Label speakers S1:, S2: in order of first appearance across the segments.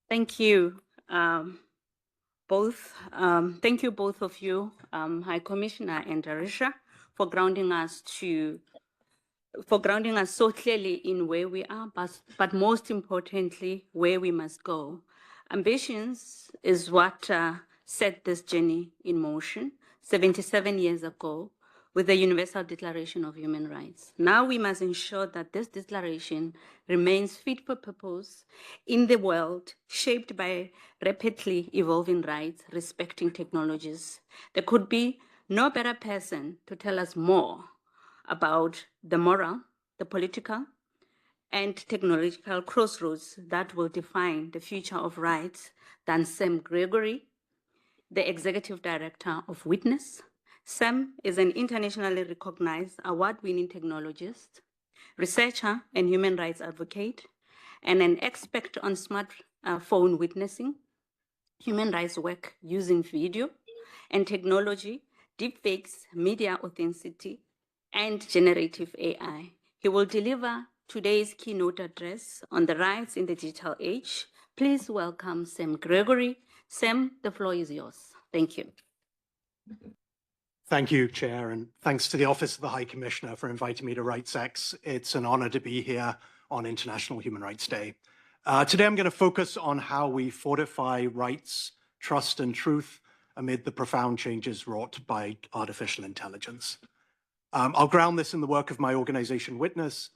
S1: Thank you, thank you both of you, High Commissioner and Arisha, for grounding us so clearly in where we are, but most importantly, where we must go. Ambitions is what set this journey in motion 77 years ago with the Universal Declaration of Human Rights. Now we must ensure that this declaration remains fit for purpose in the world shaped by rapidly evolving rights, respecting technologies. There could be no better person to tell us more about the moral, the political, and technological crossroads that will define the future of rights than Sam Gregory, the Executive Director of Witness. Sam is an internationally recognized award-winning technologist, researcher, and human rights advocate, and an expert on smartphone witnessing, human rights work using video and technology, deepfakes, media authenticity, and generative AI. He will deliver today's keynote address on the rights in the digital age. Please welcome Sam Gregory. Sam, the floor is yours. Thank you.
S2: Thank you, Chair, and thanks to the Office of the High Commissioner for inviting me to RightsX. It's an honor to be here on International Human Rights Day. Today, I'm going to focus on how we fortify rights, trust, and truth amid the profound changes wrought by artificial intelligence. I'll ground this in the work of my organization, Witness,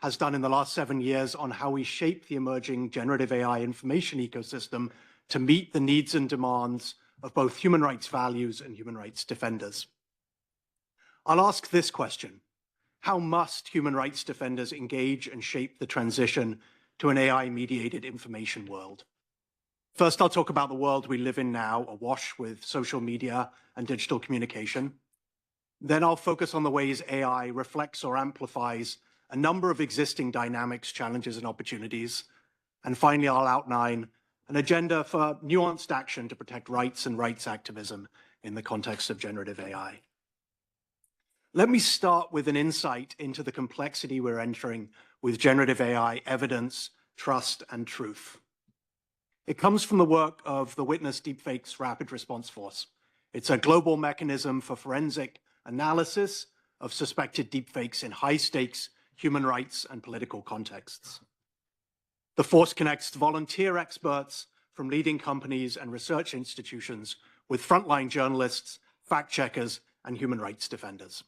S2: has done in the last 7 years on how we shape the emerging generative AI information ecosystem to meet the needs and demands of both human rights values and human rights defenders. I'll ask this question: how must human rights defenders engage and shape the transition to an AI-mediated information world? First, I'll talk about the world we live in now, awash with social media and digital communication. Then I'll focus on the ways AI reflects or amplifies a number of existing dynamics, challenges, and opportunities. And finally, I'll outline an agenda for nuanced action to protect rights and rights activism in the context of generative AI. Let me start with an insight into the complexity we're entering with generative AI evidence, trust, and truth. It comes from the work of the Witness Deepfakes Rapid Response Force. It's a global mechanism for forensic analysis of suspected deepfakes in high-stakes human rights and political contexts. The force connects volunteer experts from leading companies and research institutions with frontline journalists, fact-checkers, and human rights defenders.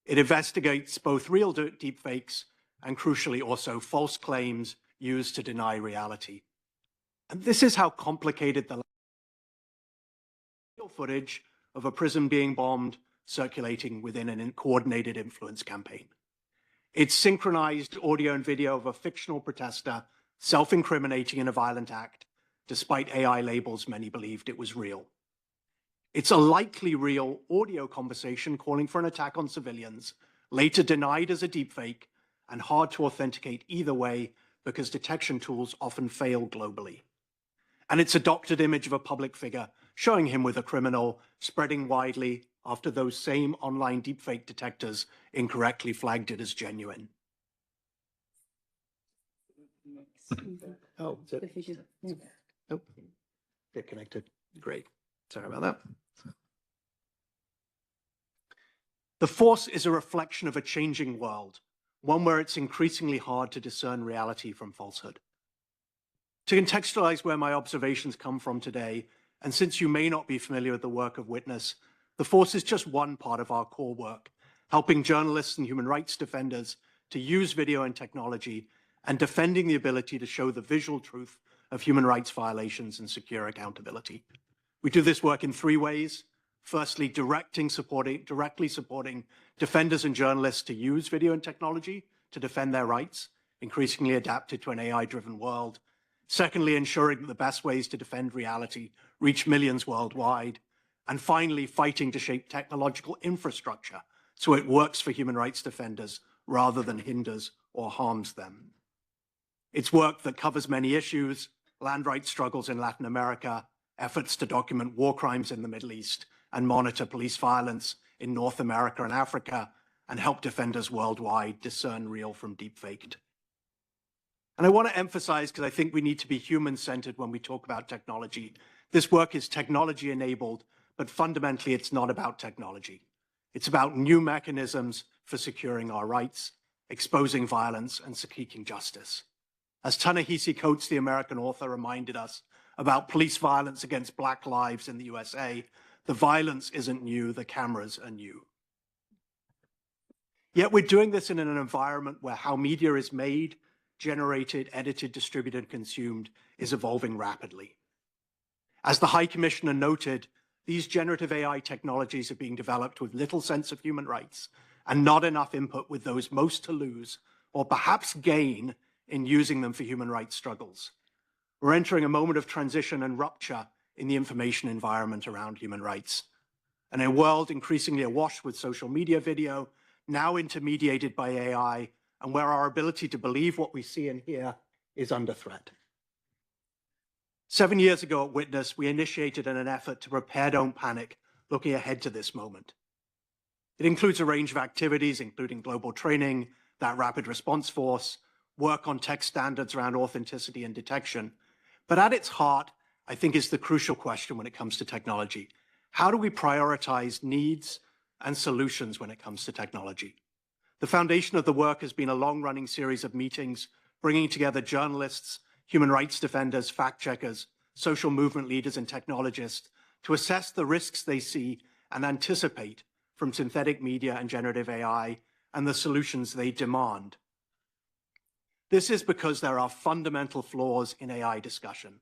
S2: It investigates both real deepfakes and, crucially, also false claims used to deny reality. And this is how complicated the footage of a prison being bombed circulating within a coordinated influence campaign. It's synchronized audio and video of a fictional protester self-incriminating in a violent act, despite AI labels many believed it was real. It's a likely real audio conversation calling for an attack on civilians, later denied as a deepfake, and hard to authenticate either way because detection tools often fail globally. And it's a doctored image of a public figure showing him with a criminal, spreading widely after those same online deepfake detectors incorrectly flagged it as genuine. Oh, is it? Oh, get connected. Great. Sorry about that. The force is a reflection of a changing world, one where it's increasingly hard to discern reality from falsehood. To contextualize where my observations come from today, and since you may not be familiar with the work of Witness, the force is just one part of our core work, helping journalists and human rights defenders to use video and technology and defending the ability to show the visual truth of human rights violations and secure accountability. We do this work in 3 ways. Firstly, directly supporting defenders and journalists to use video and technology to defend their rights, increasingly adapted to an AI-driven world. Secondly, ensuring that the best ways to defend reality reach millions worldwide. And finally, fighting to shape technological infrastructure so it works for human rights defenders rather than hinders or harms them. It's work that covers many issues: land rights struggles in Latin America, efforts to document war crimes in the Middle East, and monitor police violence in North America and Africa, and help defenders worldwide discern real from deepfaked. And I want to emphasize, because I think we need to be human-centered when we talk about technology, this work is technology-enabled, but fundamentally it's not about technology. It's about new mechanisms for securing our rights, exposing violence, and seeking justice. As Ta-Nehisi Coates, the American author, reminded us about police violence against Black lives in the USA, the violence isn't new, the cameras are new. Yet we're doing this in an environment where how media is made, generated, edited, distributed, and consumed is evolving rapidly. As the High Commissioner noted, these generative AI technologies are being developed with little sense of human rights and not enough input with those most to lose or perhaps gain in using them for human rights struggles. We're entering a moment of transition and rupture in the information environment around human rights. And in a world increasingly awash with social media video, now intermediated by AI, and where our ability to believe what we see and hear is under threat. 7 years ago at Witness, we initiated an effort to prepare, don't panic, looking ahead to this moment. It includes a range of activities, including global training, that rapid response force, work on tech standards around authenticity and detection. But at its heart, I think is the crucial question when it comes to technology. How do we prioritize needs and solutions when it comes to technology? The foundation of the work has been a long-running series of meetings bringing together journalists, human rights defenders, fact-checkers, social movement leaders, and technologists to assess the risks they see and anticipate from synthetic media and generative AI and the solutions they demand. This is because there are fundamental flaws in AI discussion.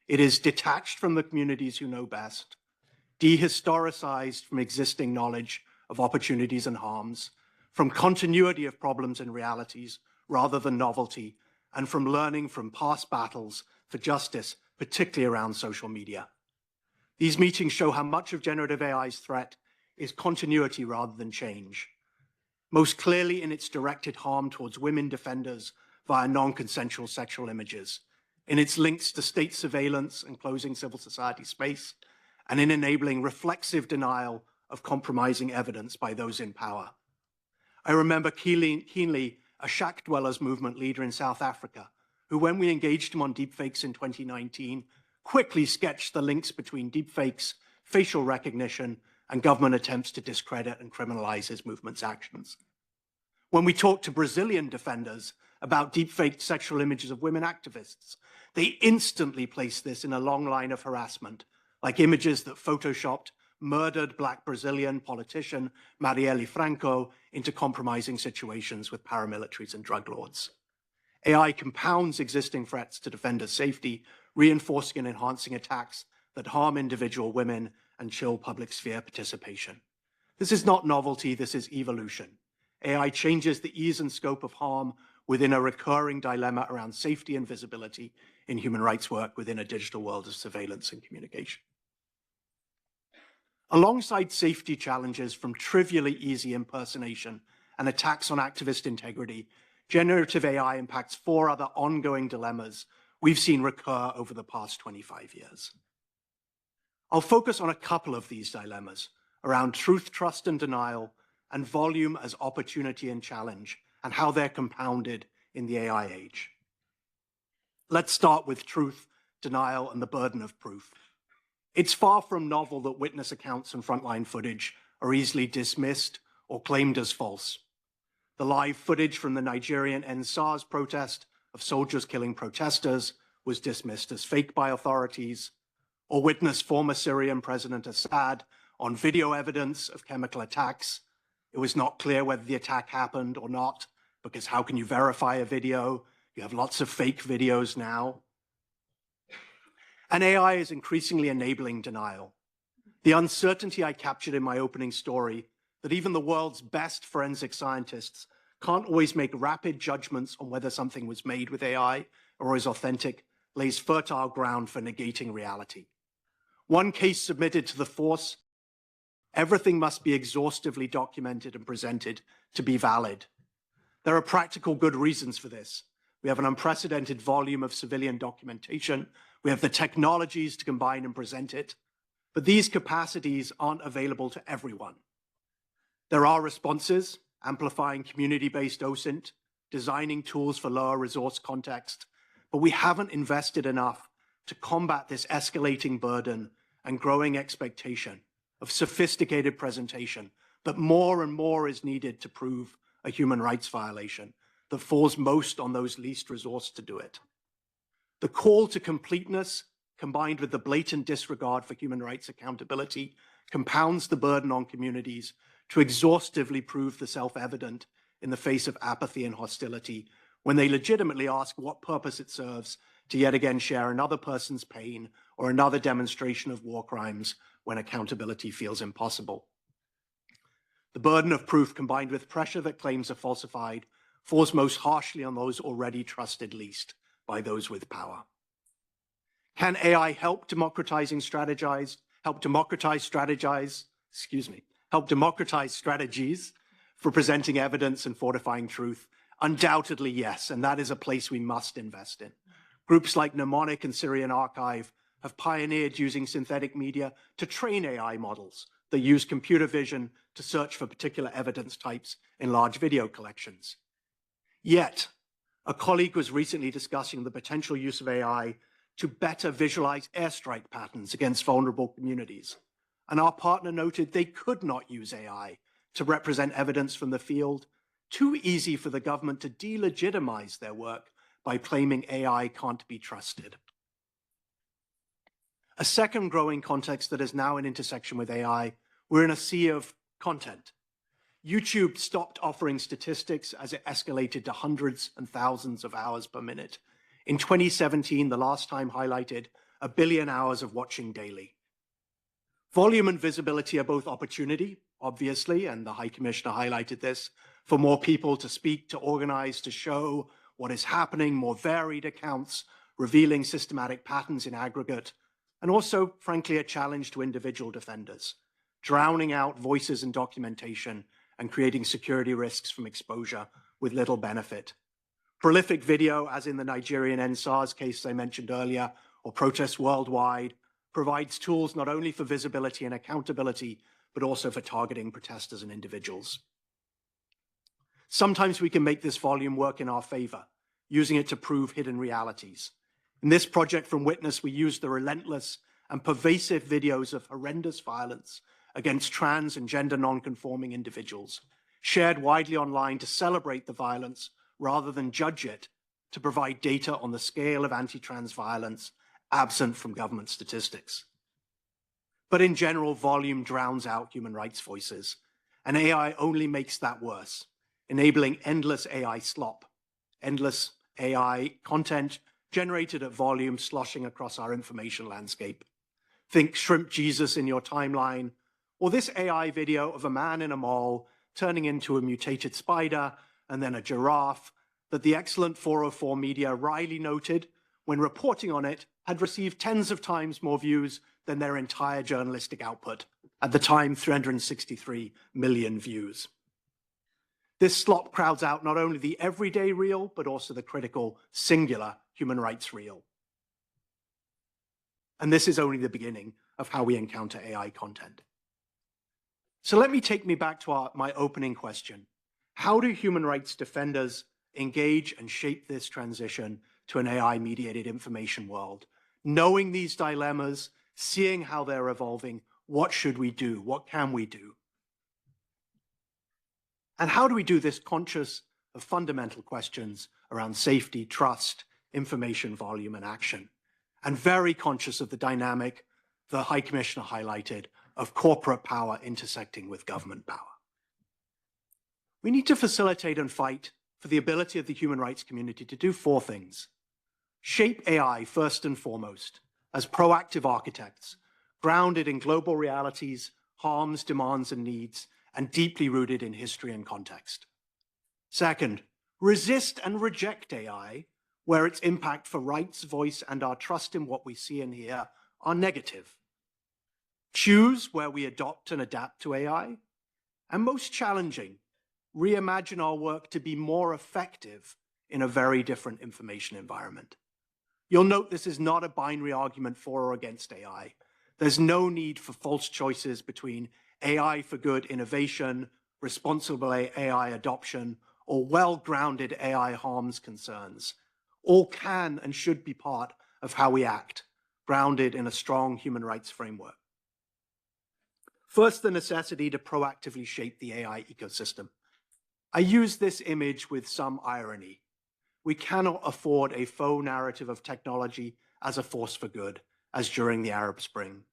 S2: It is detached from the communities who know best, dehistoricized from existing knowledge of opportunities and harms, from continuity of problems and realities rather than novelty, and from learning from past battles for justice, particularly around social media. These meetings show how much of generative AI's threat is continuity rather than change, most clearly in its directed harm towards women defenders via non-consensual sexual images, in its links to state surveillance and closing civil society space, and in enabling reflexive denial of compromising evidence by those in power. I remember keenly a shack dwellers movement leader in South Africa, who, when we engaged him on deepfakes in 2019, quickly sketched the links between deepfakes, facial recognition, and government attempts to discredit and criminalize his movement's actions. When we talked to Brazilian defenders about deepfaked sexual images of women activists, they instantly placed this in a long line of harassment, like images that photoshopped murdered Black Brazilian politician Marielle Franco into compromising situations with paramilitaries and drug lords. AI compounds existing threats to defenders' safety, reinforcing and enhancing attacks that harm individual women and chill public sphere participation. This is not novelty, this is evolution. AI changes the ease and scope of harm within a recurring dilemma around safety and visibility in human rights work within a digital world of surveillance and communication. Alongside safety challenges from trivially easy impersonation and attacks on activist integrity, generative AI impacts 4 other ongoing dilemmas we've seen recur over the past 25 years. I'll focus on a couple of these dilemmas around truth, trust, and denial, and volume as opportunity and challenge, and how they're compounded in the AI age. Let's start with truth, denial, and the burden of proof. It's far from novel that witness accounts and frontline footage are easily dismissed or claimed as false. The live footage from the Nigerian End SARS protest of soldiers killing protesters was dismissed as fake by authorities, or witness former Syrian President Assad on video evidence of chemical attacks. It was not clear whether the attack happened or not, because how can you verify a video? You have lots of fake videos now. And AI is increasingly enabling denial. The uncertainty I captured in my opening story, that even the world's best forensic scientists can't always make rapid judgments on whether something was made with AI or is authentic, lays fertile ground for negating reality. One case submitted to the force, everything must be exhaustively documented and presented to be valid. There are practical good reasons for this. We have an unprecedented volume of civilian documentation. We have the technologies to combine and present it, but these capacities aren't available to everyone. There are responses, amplifying community-based OSINT, designing tools for lower resource context, but we haven't invested enough to combat this escalating burden and growing expectation of sophisticated presentation that more and more is needed to prove a human rights violation that falls most on those least resourced to do it. The call to completeness, combined with the blatant disregard for human rights accountability, compounds the burden on communities to exhaustively prove the self-evident in the face of apathy and hostility when they legitimately ask what purpose it serves to yet again share another person's pain or another demonstration of war crimes when accountability feels impossible. The burden of proof combined with pressure that claims are falsified falls most harshly on those already trusted least by those with power. Can AI help democratize strategies for presenting evidence and fortifying truth? Undoubtedly, yes, and that is a place we must invest in. Groups like Mnemonic and Syrian Archive have pioneered using synthetic media to train AI models that use computer vision to search for particular evidence types in large video collections. Yet, a colleague was recently discussing the potential use of AI to better visualize airstrike patterns against vulnerable communities. And our partner noted they could not use AI to represent evidence from the field. Too easy for the government to delegitimize their work by claiming AI can't be trusted. A second growing context that is now an intersection with AI, we're in a sea of content. YouTube stopped offering statistics as it escalated to hundreds and thousands of hours per minute. In 2017, the last time highlighted 1 billion hours of watching daily. Volume and visibility are both opportunity, obviously, and the High Commissioner highlighted this, for more people to speak, to organize, to show what is happening, more varied accounts, revealing systematic patterns in aggregate, and also, frankly, a challenge to individual defenders, drowning out voices and documentation and creating security risks from exposure with little benefit. Prolific video, as in the Nigerian NSARS case I mentioned earlier, or protests worldwide, provides tools not only for visibility and accountability, but also for targeting protesters and individuals. Sometimes we can make this volume work in our favor, using it to prove hidden realities. In this project from Witness, we used the relentless and pervasive videos of horrendous violence against trans and gender non-conforming individuals, shared widely online to celebrate the violence rather than judge it, to provide data on the scale of anti-trans violence absent from government statistics. But in general, volume drowns out human rights voices, and AI only makes that worse, enabling endless AI slop, endless AI content generated at volume sloshing across our information landscape. Think Shrimp Jesus in your timeline, or this AI video of a man in a mall turning into a mutated spider and then a giraffe that the excellent 404 media wryly noted when reporting on it had received tens of times more views than their entire journalistic output. At the time, 363 million views. This slop crowds out not only the everyday real, but also the critical singular human rights real. And this is only the beginning of how we encounter AI content. So let me take me back to my opening question. How do human rights defenders engage and shape this transition to an AI-mediated information world? Knowing these dilemmas, seeing how they're evolving, what should we do? What can we do? And how do we do this conscious of fundamental questions around safety, trust, information volume, and action? And very conscious of the dynamic the High Commissioner highlighted of corporate power intersecting with government power. We need to facilitate and fight for the ability of the human rights community to do 4 things. Shape AI first and foremost as proactive architects, grounded in global realities, harms, demands, and needs, and deeply rooted in history and context. Second, resist and reject AI where its impact for rights, voice, and our trust in what we see and hear are negative. Choose where we adopt and adapt to AI, and most challenging, reimagine our work to be more effective in a very different information environment. You'll note this is not a binary argument for or against AI. There's no need for false choices between AI for good innovation, responsible AI adoption, or well-grounded AI harms concerns, all can and should be part of how we act, grounded in a strong human rights framework. First, the necessity to proactively shape the AI ecosystem. I use this image with some irony. We cannot afford a faux narrative of technology as a force for good, as during the Arab Spring.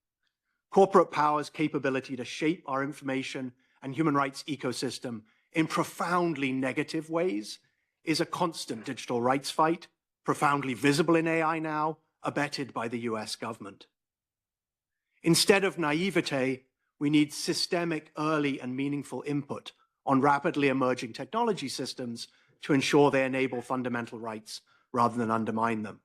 S2: Corporate power's capability to shape our information and human rights ecosystem in profoundly negative ways is a constant digital rights fight, profoundly visible in AI now, abetted by the US government. Instead of naivete, we need systemic, early, and meaningful input on rapidly emerging technology systems to ensure they enable fundamental rights rather than undermine them.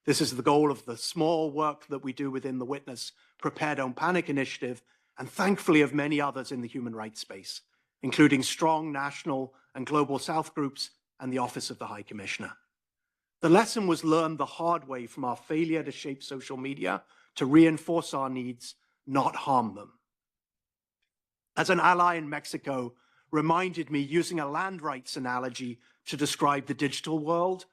S2: This is the goal of the small work that we do within the Witness Prepare Don't Panic initiative, and thankfully of many others in the human rights space, including strong national and global South groups and the Office of the High Commissioner. The lesson was learned the hard way from our failure to shape social media to reinforce our needs, not harm them. As an ally in Mexico reminded me, using a land rights analogy to describe the digital world,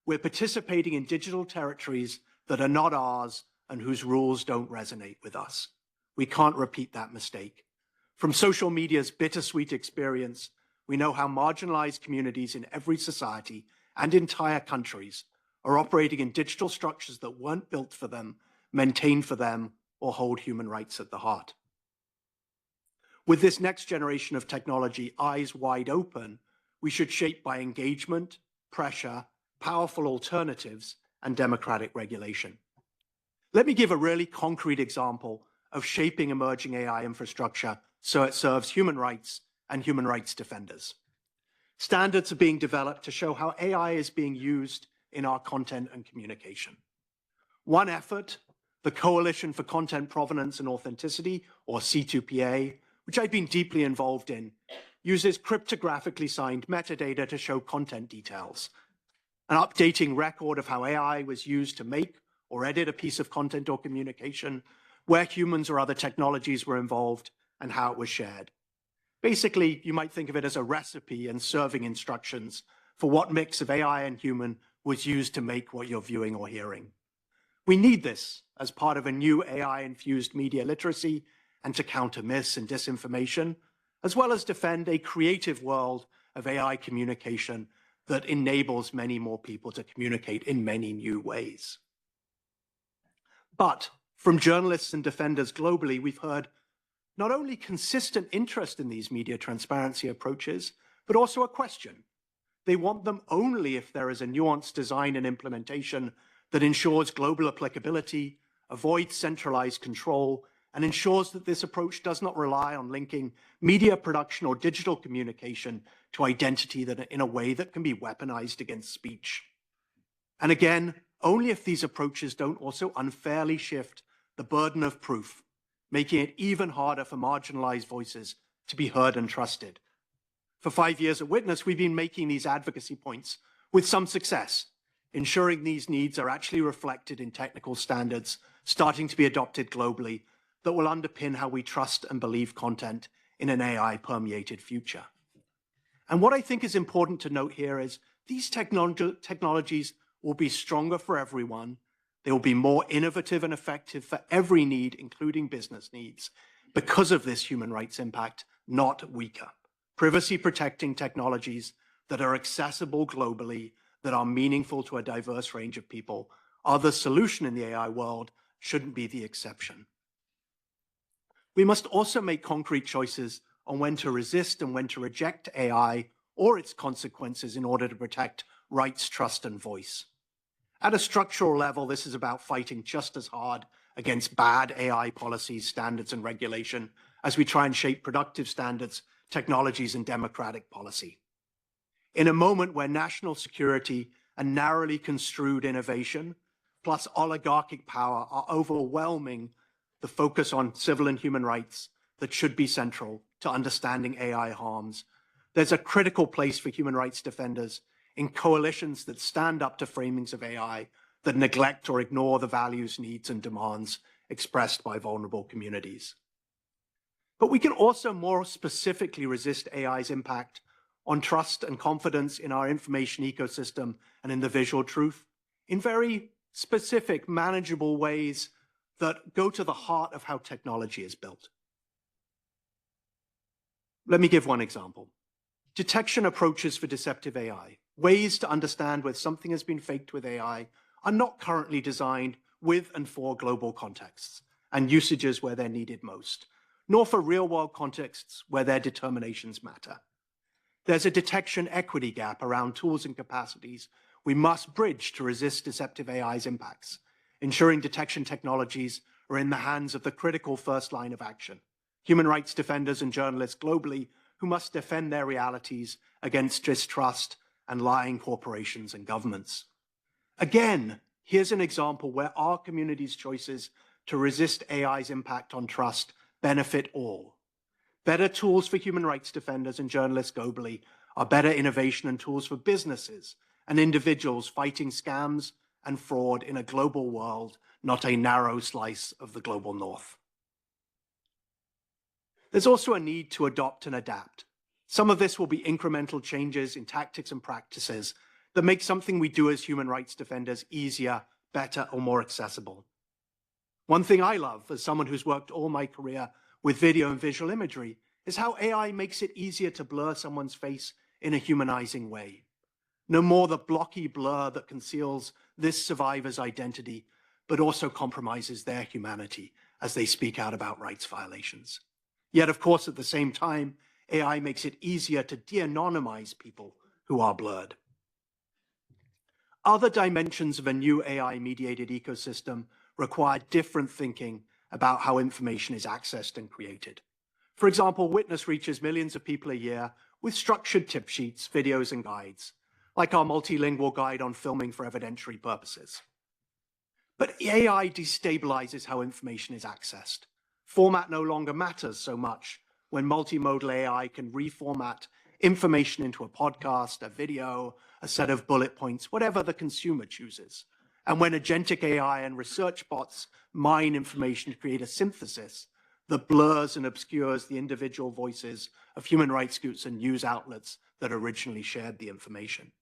S2: we're participating in digital territories that are not ours and whose rules don't resonate with us. We can't repeat that mistake. From social media's bittersweet experience, we know how marginalized communities in every society and entire countries are operating in digital structures that weren't built for them, maintained for them, or hold human rights at the heart. With this next generation of technology eyes wide open, we should shape by engagement, pressure, powerful alternatives, and democratic regulation. Let me give a really concrete example of shaping emerging AI infrastructure so it serves human rights and human rights defenders. Standards are being developed to show how AI is being used in our content and communication. One effort, the Coalition for Content Provenance and Authenticity, or C2PA, which I've been deeply involved in, uses cryptographically signed metadata to show content details, an updating record of how AI was used to make or edit a piece of content or communication, where humans or other technologies were involved, and how it was shared. Basically, you might think of it as a recipe and serving instructions for what mix of AI and human was used to make what you're viewing or hearing. We need this as part of a new AI-infused media literacy and to counter myths and disinformation, as well as defend a creative world of AI communication that enables many more people to communicate in many new ways. But from journalists and defenders globally, we've heard not only consistent interest in these media transparency approaches, but also a question. They want them only if there is a nuanced design and implementation that ensures global applicability, avoids centralized control, and ensures that this approach does not rely on linking media production or digital communication to identity in a way that can be weaponized against speech. And again, only if these approaches don't also unfairly shift the burden of proof, making it even harder for marginalized voices to be heard and trusted. For 5 years at Witness, we've been making these advocacy points with some success, ensuring these needs are actually reflected in technical standards starting to be adopted globally that will underpin how we trust and believe content in an AI-permeated future. And what I think is important to note here is these technologies will be stronger for everyone. They will be more innovative and effective for every need, including business needs, because of this human rights impact, not weaker. Privacy-protecting technologies that are accessible globally, that are meaningful to a diverse range of people, are the solution in the AI world, shouldn't be the exception. We must also make concrete choices on when to resist and when to reject AI or its consequences in order to protect rights, trust, and voice. At a structural level, this is about fighting just as hard against bad AI policies, standards, and regulation as we try and shape productive standards, technologies, and democratic policy. In a moment where national security and narrowly construed innovation, plus oligarchic power, are overwhelming the focus on civil and human rights that should be central to understanding AI harms, there's a critical place for human rights defenders in coalitions that stand up to framings of AI that neglect or ignore the values, needs, and demands expressed by vulnerable communities. But we can also more specifically resist AI's impact on trust and confidence in our information ecosystem and in the visual truth in very specific, manageable ways that go to the heart of how technology is built. Let me give one example. Detection approaches for deceptive AI, ways to understand whether something has been faked with AI, are not currently designed with and for global contexts and usages where they're needed most, nor for real-world contexts where their determinations matter. There's a detection equity gap around tools and capacities we must bridge to resist deceptive AI's impacts, ensuring detection technologies are in the hands of the critical first line of action, human rights defenders and journalists globally who must defend their realities against distrust and lying corporations and governments. Again, here's an example where our community's choices to resist AI's impact on trust benefit all. Better tools for human rights defenders and journalists globally are better innovation and tools for businesses and individuals fighting scams and fraud in a global world, not a narrow slice of the global north. There's also a need to adopt and adapt. Some of this will be incremental changes in tactics and practices that make something we do as human rights defenders easier, better, or more accessible. One thing I love, as someone who's worked all my career with video and visual imagery, is how AI makes it easier to blur someone's face in a humanizing way. No more the blocky blur that conceals this survivor's identity, but also compromises their humanity as they speak out about rights violations. Yet, of course, at the same time, AI makes it easier to de-anonymize people who are blurred. Other dimensions of a new AI-mediated ecosystem require different thinking about how information is accessed and created. For example, Witness reaches millions of people a year with structured tip sheets, videos, and guides, like our multilingual guide on filming for evidentiary purposes. But AI destabilizes how information is accessed. Format no longer matters so much when multimodal AI can reformat information into a podcast, a video, a set of bullet points, whatever the consumer chooses. And when agentic AI and research bots mine information to create a synthesis that blurs and obscures the individual voices of human rights groups and news outlets that originally shared the information.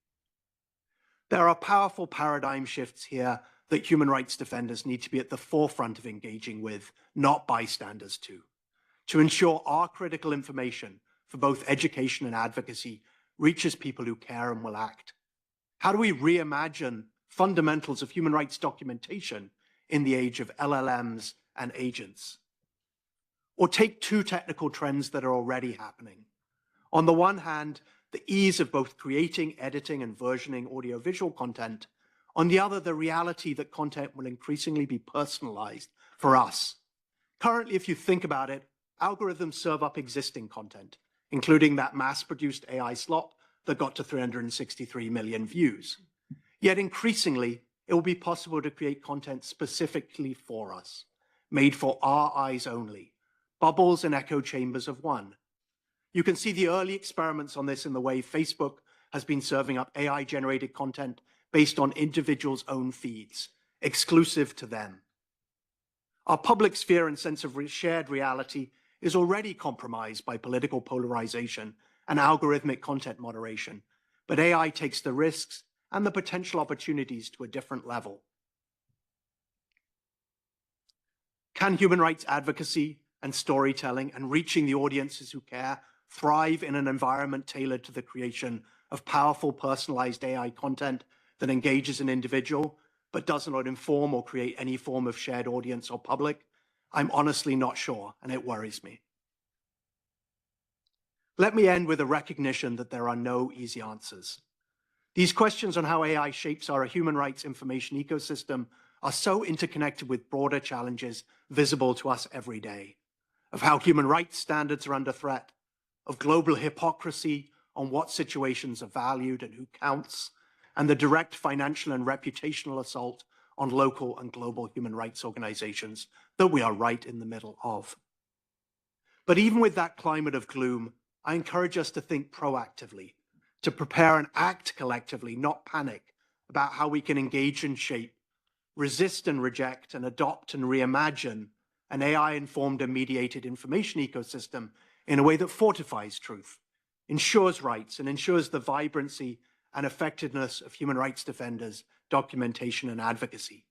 S2: There are powerful paradigm shifts here that human rights defenders need to be at the forefront of engaging with, not bystanders to ensure our critical information for both education and advocacy reaches people who care and will act. How do we reimagine fundamentals of human rights documentation in the age of LLMs and agents? Or take two technical trends that are already happening. On the one hand, the ease of both creating, editing, and versioning audiovisual content. On the other, the reality that content will increasingly be personalized for us. Currently, if you think about it, algorithms serve up existing content, including that mass-produced AI slop that got to 363 million views. Yet increasingly, it will be possible to create content specifically for us, made for our eyes only, bubbles and echo chambers of one. You can see the early experiments on this in the way Facebook has been serving up AI-generated content based on individuals' own feeds, exclusive to them. Our public sphere and sense of shared reality is already compromised by political polarization and algorithmic content moderation, but AI takes the risks and the potential opportunities to a different level. Can human rights advocacy and storytelling and reaching the audiences who care thrive in an environment tailored to the creation of powerful, personalized AI content that engages an individual, but does not inform or create any form of shared audience or public? I'm honestly not sure, and it worries me. Let me end with a recognition that there are no easy answers. These questions on how AI shapes our human rights information ecosystem are so interconnected with broader challenges visible to us every day, of how human rights standards are under threat, of global hypocrisy on what situations are valued and who counts, and the direct financial and reputational assault on local and global human rights organizations that we are right in the middle of. But even with that climate of gloom, I encourage us to think proactively, to prepare and act collectively, not panic, about how we can engage and shape, resist and reject, and adopt and reimagine an AI-informed and mediated information ecosystem in a way that fortifies truth, ensures rights and ensures the vibrancy and effectiveness of human rights defenders, documentation, and advocacy.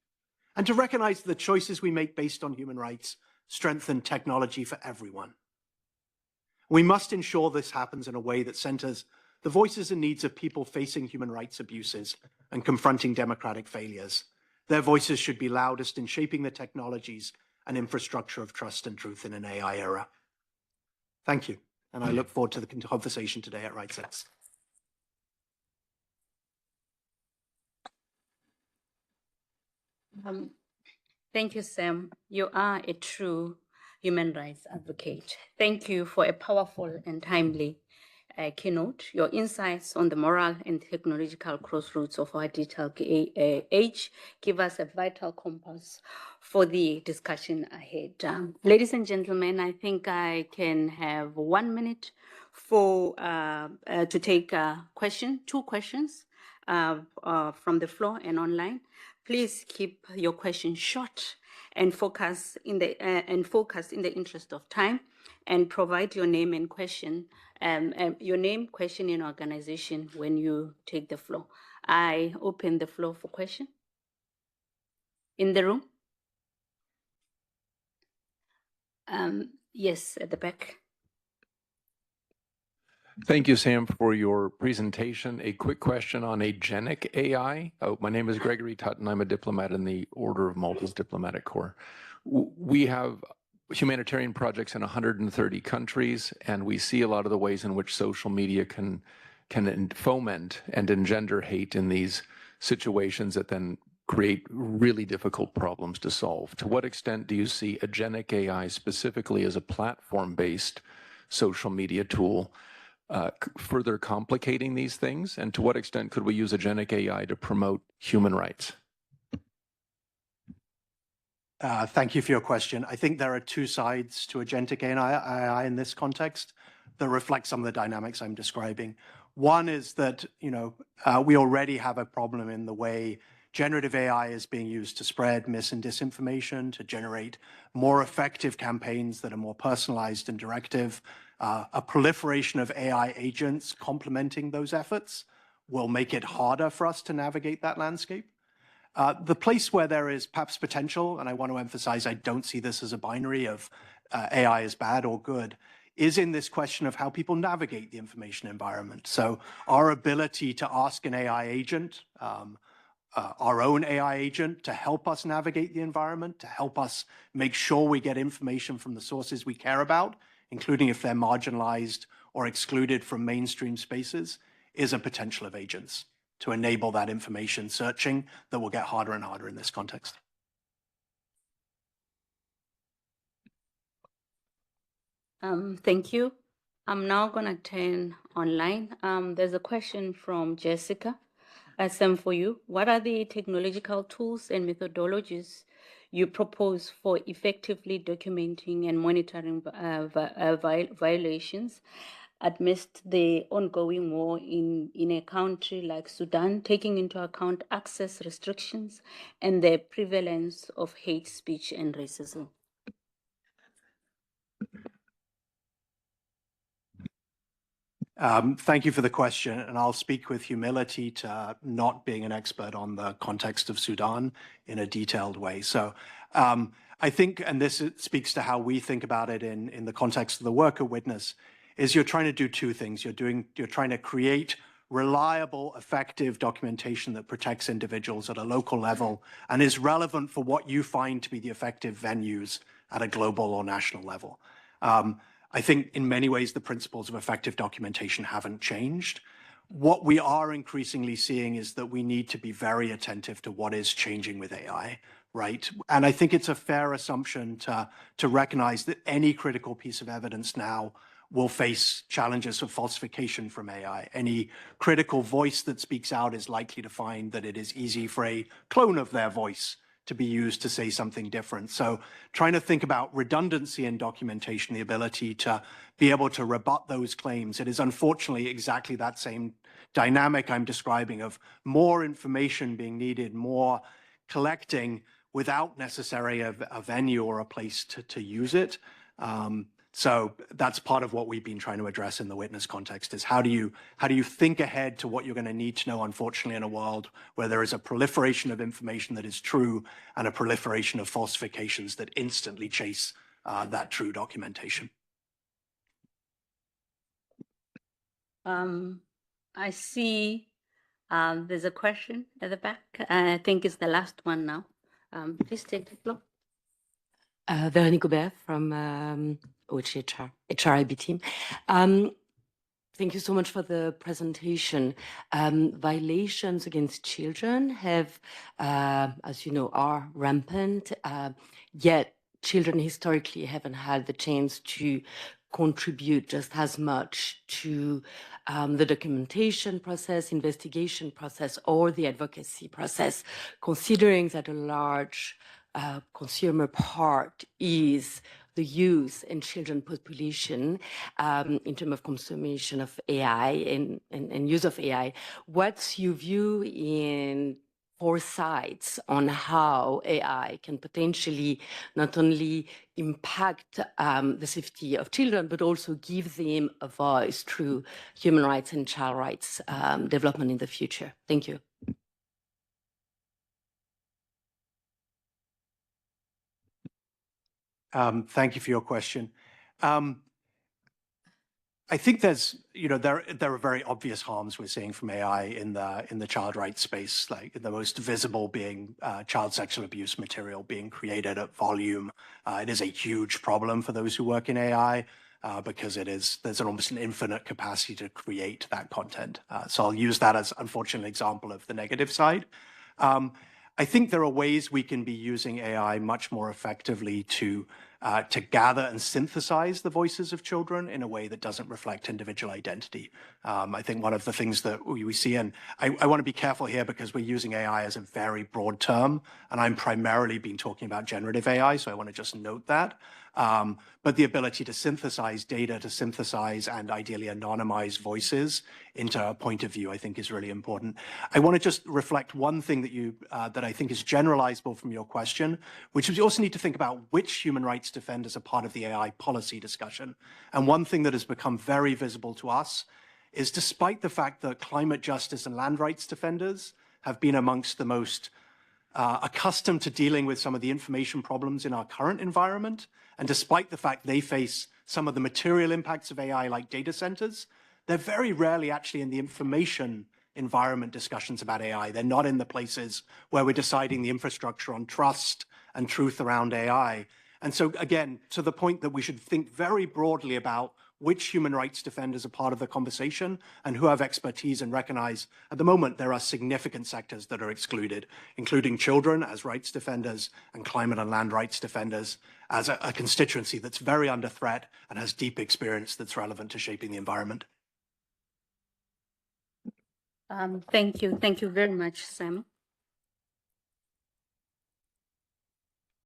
S2: And to recognize that the choices we make based on human rights strengthen technology for everyone. We must ensure this happens in a way that centers the voices and needs of people facing human rights abuses and confronting democratic failures. Their voices should be loudest in shaping the technologies and infrastructure of trust and truth in an AI era. Thank you, and I look forward to the conversation today at RightsX.
S1: Thank you, Sam. You are a true human rights advocate. Thank you for a powerful and timely keynote. Your insights on the moral and technological crossroads of our digital age give us a vital compass for the discussion ahead. Ladies and gentlemen, I think I can have 1 minute for to take two questions from the floor and online. Please keep your questions short and focus in the interest of time, and provide your name and question, question, and organization when you take the floor. I open the floor for question. In the room? Yes, at the back.
S3: Thank you, Sam, for your presentation. A quick question on agentic AI. My name is Gregory Tutton. I'm a diplomat in the Order of Malta's Diplomatic Corps. We have humanitarian projects in 130 countries, and we see a lot of the ways in which social media can foment and engender hate in these situations that then create really difficult problems to solve. To what extent do you see agentic AI specifically as a platform-based social media tool further complicating these things? And to what extent could we use agentic AI to promote human rights?
S2: Thank you for your question. I think there are two sides to agentic AI in this context that reflect some of the dynamics I'm describing. One is that, we already have a problem in the way generative AI is being used to spread mis and disinformation, to generate more effective campaigns that are more personalized and directive. A proliferation of AI agents complementing those efforts will make it harder for us to navigate that landscape. The place where there is perhaps potential, and I want to emphasize I don't see this as a binary of AI is bad or good, is in this question of how people navigate the information environment. So our ability to ask an AI agent, our own AI agent, to help us navigate the environment, to help us make sure we get information from the sources we care about, including if they're marginalized or excluded from mainstream spaces, is a potential of agents to enable that information searching that will get harder and harder in this context.
S1: Thank you. I'm now going to turn online. There's a question from Jessica. Sam, for you. What are the technological tools and methodologies you propose for effectively documenting and monitoring violations amidst the ongoing war in a country like Sudan, taking into account access restrictions and the prevalence of hate speech and racism?
S2: Thank you for the question, and I'll speak with humility to not being an expert on the context of Sudan in a detailed way. So I think, and this speaks to how we think about it in the context of the worker witness, is you're trying to do two things. You're trying to create reliable, effective documentation that protects individuals at a local level and is relevant for what you find to be the effective venues at a global or national level. I think in many ways, the principles of effective documentation haven't changed. What we are increasingly seeing is that we need to be very attentive to what is changing with AI, right? And I think it's a fair assumption to recognize that any critical piece of evidence now will face challenges of falsification from AI. Any critical voice that speaks out is likely to find that it is easy for a clone of their voice to be used to say something different. So trying to think about redundancy in documentation, the ability to be able to rebut those claims, it is unfortunately exactly that same dynamic I'm describing of more information being needed, more collecting without necessarily a venue or a place to use it. So that's part of what we've been trying to address in the witness context is how do you think ahead to what you're going to need to know, unfortunately, in a world where there is a proliferation of information that is true and a proliferation of falsifications that instantly chase that true documentation.
S1: I see there's a question at the back. I think it's the last one now. Please take the floor.
S4: Véronique Aubert from HRIB team. Thank you so much for the presentation. Violations against children have, as you know, are rampant, yet children historically haven't had the chance to contribute just as much to the documentation process, investigation process, or the advocacy process, considering that a large consumer part is the youth and children population in terms of consumption of AI and use of AI. What's your view in foresights on how AI can potentially not only impact the safety of children, but also give them a voice through human rights and child rights development in the future? Thank you.
S2: Thank you for your question. I think there's, there are very obvious harms we're seeing from AI in the child rights space, like the most visible being child sexual abuse material being created at volume. It is a huge problem for those who work in AI because there's almost an infinite capacity to create that content. So I'll use that as, unfortunately, an example of the negative side. I think there are ways we can be using AI much more effectively to gather and synthesize the voices of children in a way that doesn't reflect individual identity. I think one of the things that we see, and I want to be careful here because we're using AI as a very broad term, and I'm primarily been talking about generative AI, so I want to just note that. But the ability to synthesize data, to synthesize and ideally anonymize voices into a point of view, I think is really important. I want to just reflect one thing that I think is generalizable from your question, which is you also need to think about which human rights defenders are part of the AI policy discussion. And one thing that has become very visible to us is despite the fact that climate justice and land rights defenders have been amongst the most accustomed to dealing with some of the information problems in our current environment, and despite the fact they face some of the material impacts of AI like data centers, they're very rarely actually in the information environment discussions about AI. They're not in the places where we're deciding the infrastructure on trust and truth around AI. And so again, to the point that we should think very broadly about which human rights defenders are part of the conversation and who have expertise, and recognize at the moment there are significant sectors that are excluded, including children as rights defenders and climate and land rights defenders as a constituency that's very under threat and has deep experience that's relevant to shaping the environment.
S1: Thank you. Thank you very much, Sam.